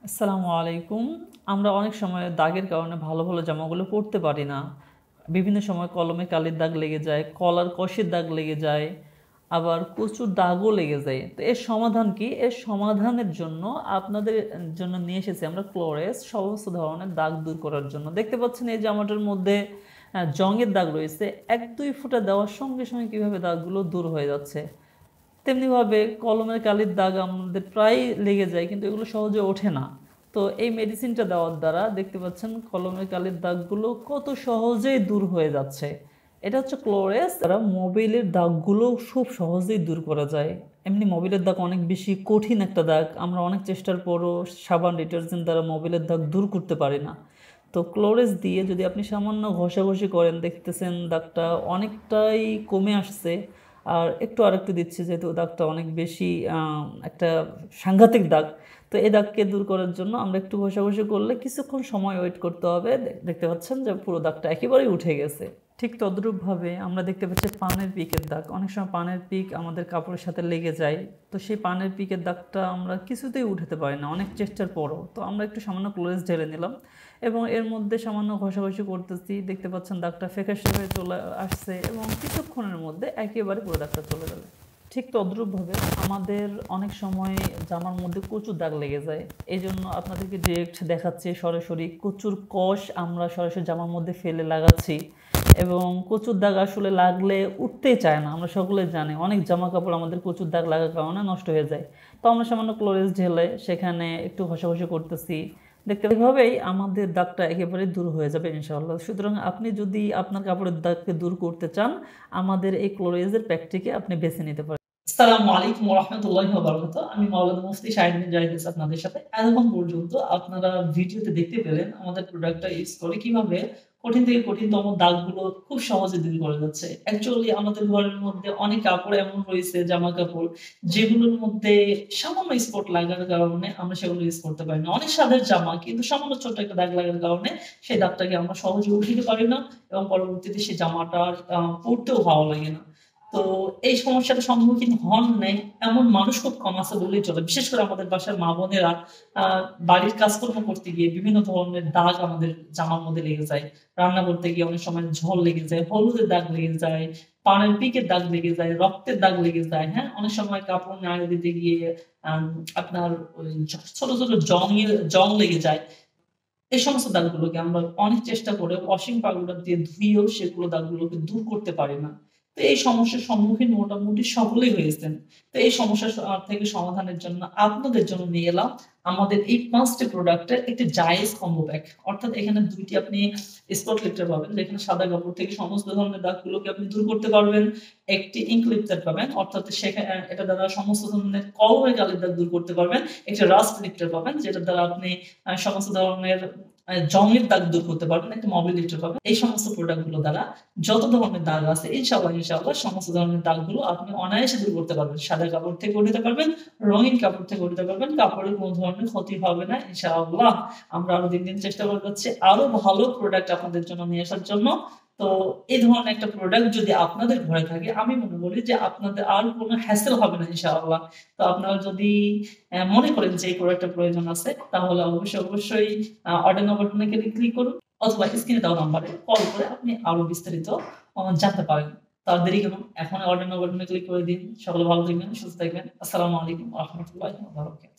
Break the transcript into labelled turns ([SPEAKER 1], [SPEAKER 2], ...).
[SPEAKER 1] আসসালামু আলাইকুম। আমরা অনেক সময় দাগের কারণে ভালো, ভালো জামাগুলো পরতে পারি না। বিভিন্ন সময় কলমে কালির দাগ লেগে যায়, কলার কষের দাগ লেগে যায়, আবার প্রচুর দাগও লেগে যায়। তো এর সমাধান কি? এর সমাধানের জন্য আপনাদের জন্য নিয়ে এসেছি আমরা ক্লোরেস সমস্ত ধরনের দাগ দূর করার জন্য। দেখতে পাচ্ছেন এই জামাটার মধ্যে জংয়ের দাগ রয়েছে। ১-২ ফোঁটা দেওয়ার সঙ্গে, সঙ্গে কীভাবে দাগগুলো দূর হয়ে যাচ্ছে। তেমনিভাবে কলমের কালির দাগ আমাদের প্রায় লেগে যায়, কিন্তু এগুলো সহজে ওঠে না। তো এই মেডিসিনটা দেওয়ার দ্বারা দেখতে পাচ্ছেন কলমের কালির দাগগুলো কত সহজেই দূর হয়ে যাচ্ছে। এটা হচ্ছে ক্লোরেস দ্বারা মোবিলের দাগগুলো খুব সহজেই দূর করা যায়। এমনি মোবিলের দাগ অনেক বেশি কঠিন একটা দাগ, আমরা অনেক চেষ্টার পরও সাবান ডিটারজেন্ট দ্বারা মোবিলের দাগ দূর করতে পারি না। তো ক্লোরেস দিয়ে যদি আপনি সামান্য ঘষাঘষি করেন, দেখতেছেন দাগটা অনেকটাই কমে আসছে। আর আরেকটু দিচ্ছি, যেহেতু দাগটা অনেক বেশি একটা সাংঘাতিক দাগ। তো এই দাগকে দূর করার জন্য আমরা একটু ঘষাঘষি করলে কিছুক্ষণ সময় ওয়েট করতে হবে। দেখতে পাচ্ছেন যে পুরো দাগটা একেবারেই উঠে গেছে। ঠিক তদ্রূপভাবে আমরা দেখতে পাচ্ছি পানের পিকের দাগ। অনেক সময় পানের পিক আমাদের কাপড়ের সাথে লেগে যায়। তো সেই পানের পিকের দাগটা আমরা কিছুতেই উঠাতে পারি না অনেক চেষ্টার পরও। তো আমরা একটু সামান্য ক্লোরেস ঢেলে নিলাম এবং এর মধ্যে সামান্য ঘষাঘষি করতেছি। দেখতে পাচ্ছেন দাগটা ফ্যাকাশে হয়ে চলে আসছে এবং কিছুক্ষণের মধ্যে একেবারে পুরো দাগটা চলে যাবে। ঠিক তদ্রূপভাবে আমাদের অনেক সময় জামার মধ্যে প্রচুর দাগ লেগে যায়। এই জন্য আপনাদেরকে ডিরেক্ট দেখাচ্ছি সরাসরি কচুর কষ আমরা সরাসরি জামার মধ্যে ফেলে লাগাচ্ছি এবং কচুর দাগ আসলে লাগলে উঠতেই চায় না। আমরা সকলে জানি অনেক জামা কাপড় আমাদের কচুর দাগ লাগার কারণে নষ্ট হয়ে যায়। তো আমরা সামান্য ক্লোরেস ঢেলে সেখানে একটু ঘষাঘষি করতেছি। দেখতে এভাবেই আমাদের দাগটা একেবারে দূর হয়ে যাবে ইনশাআল্লাহ। সুতরাং আপনি যদি আপনার কাপড়ের দাগকে দূর করতে চান, আমাদের এই ক্লোরেজের প্যাকটিকে আপনি বেছে নিতে পারেন। আসসালামু আলাইকুম ওয়া রাহমাতুল্লাহি ওয়া বারাকাতুহু। আমি মাওলানা মুফতি শাহিদ বিন জাহিদ আপনাদের সাথে। এতক্ষণ পর্যন্ত আপনারা ভিডিওতে দেখতে পেলেন আমাদের প্রোডাক্টটা ইউজ করে কিভাবে কঠিন থেকে কঠিনতম দাগগুলো খুব সহজে দূর করা যাচ্ছে। অ্যাকচুয়ালি আমাদের ঘরের মধ্যে অনেক কাপড় এমন রয়েছে, জামা কাপড় যেগুলোর মধ্যে সামান্য স্পট লাগার কারণে আমরা সেগুলো ইউজ করতে পারি না। অনেক স্বাদের জামা, কিন্তু সামান্য ছোট্ট একটা দাগ লাগার কারণে সেই দাগটাকে আমরা সহজে উঠিয়ে পারি না এবং পরবর্তীতে সেই জামাটার পরতেও ভালো লাগে না। তো এই সমস্যাটার সম্মুখীন হন নাই এমন মানুষ খুব কম আছে বললেই চলে। বিশেষ করে আমাদের বাসার মা-বোনেরা আ বাড়ির কাজকর্ম করতে গিয়ে বিভিন্ন ধরনের দাগ আমাদের জামার মধ্যে লেগে যায়। রান্না করতে গিয়ে অনেক সময় ঝোল লেগে যায়, হলুদের দাগ লেগে যায়, পানের পিকের দাগ লেগে যায়, রক্তের দাগ লেগে যায়, হ্যাঁ? অনেক সময় কাপড় নাড়া দিতে গিয়ে আম আপনার ওই ছোট, ছোট জং লেগে যায়। এই সমস্ত দাগগুলোকে আমরা অনেক চেষ্টা করে ওয়াশিং পাউডার দিয়ে ধুয়েও সেগুলো দাগগুলোকে দূর করতে পারি না। তো এই সমস্যার সম্মুখীন মোটামুটি সকলেই হয়েছেন। তো এই সমস্যা থেকে সমাধানের জন্য আপনাদের জন্য নিয়ে এলাম আমাদের এই ৫ টি প্রোডাক্টের একটি জায়েজ কম্বো প্যাক। অর্থাৎ এখানে ২ টি আপনি স্পট লিফটার পাবেন, যেখানে সাদা কাপড় থেকে সমস্ত ধরনের দাগগুলোকে আপনি দূর করতে পারবেন। একটি ইঙ্ক লিফটার পাবেন, অর্থাৎ এটা দ্বারা সমস্ত ধরনের কলমের কালির দাগ দূর করতে পারবেন। একটি রাস্ট লিফটার পাবেন, যেটার দ্বারা আপনি সমস্ত ধরনের জংয়ের দাগ দূর করতে পারবেন। একটা মোবিল লিফটার পাবেন। এই সমস্ত প্রোডাক্ট গুলো দ্বারা যত ধরনের দাগ আছে ইনশাআল্লাহ সমস্ত ধরনের দাগগুলো আপনি অনায়াসে দূর করতে পারবেন। সাদা কাপড় থেকে উঠাতে পারবেন, রঙিন কাপড় থেকে উঠাতে পারবেন। কাপড়ের কোনো ধরনের ক্ষতি হবে না ইনশাআল্লাহ। আমরা আরো দিন, দিন চেষ্টা করে যাচ্ছি আরো ভালো প্রোডাক্ট আপনাদের জন্য নিয়ে আসার জন্য। তো এই ধরনের একটা প্রোডাক্ট যদি আপনাদের ঘরে থাকে, আমি মনে করি যে আপনাদের আর কোনো হ্যাসেল হবে না ইনশাআল্লাহ। তো আপনারা যদি মনে করেন যে এই প্রোডাক্টটা প্রয়োজন আছে, তাহলে অবশ্যই অর্ডার নাও বাটনে ক্লিক করুন অথবা স্ক্রিনে দেওয়া নাম্বারে কল করে আপনি আরো বিস্তারিত জানতে পারেন। তো আর দেরি কেন? এখনই অর্ডার নাও বাটনে ক্লিক করে দিন। সকলে ভালো থাকবেন, সুস্থ থাকবেন। আসসালামু আলাইকুম ওয়া রাহমাতুল্লাহি ওয়া বারাকাতুহু।